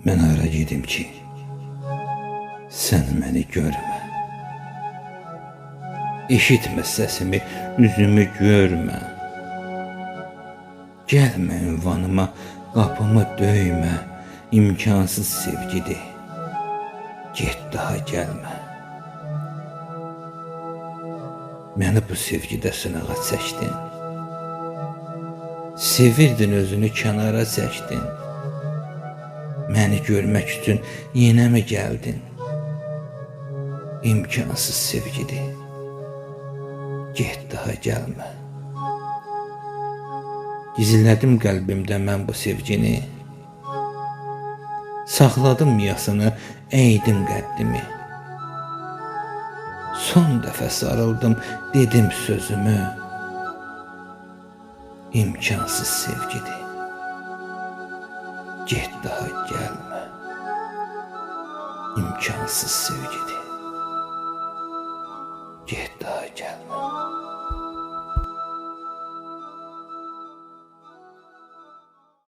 Mən hara gedim ki, sən məni görmə. Eşitmə səsimi, üzümü görmə. Gəlmə ünvanıma, qapımı döymə. İmkansız sevgidir, get daha gəlmə. Məni bu sevgidə sınağa çəkdin. Sevirdin, özünü kənara çəkdin. Məni görmək üçün yenə mi gəldin? İmkansız sevgidir, get daha gəlmə. Gizlədim qəlbimdə mən bu sevgini. Saxladım yasını, əydim qəddimi. Son dəfə sarıldım, dedim sözümü. İmkansız sevgidir, get daha gəlmə. İmkansız sevgidir, get daha gəlmə.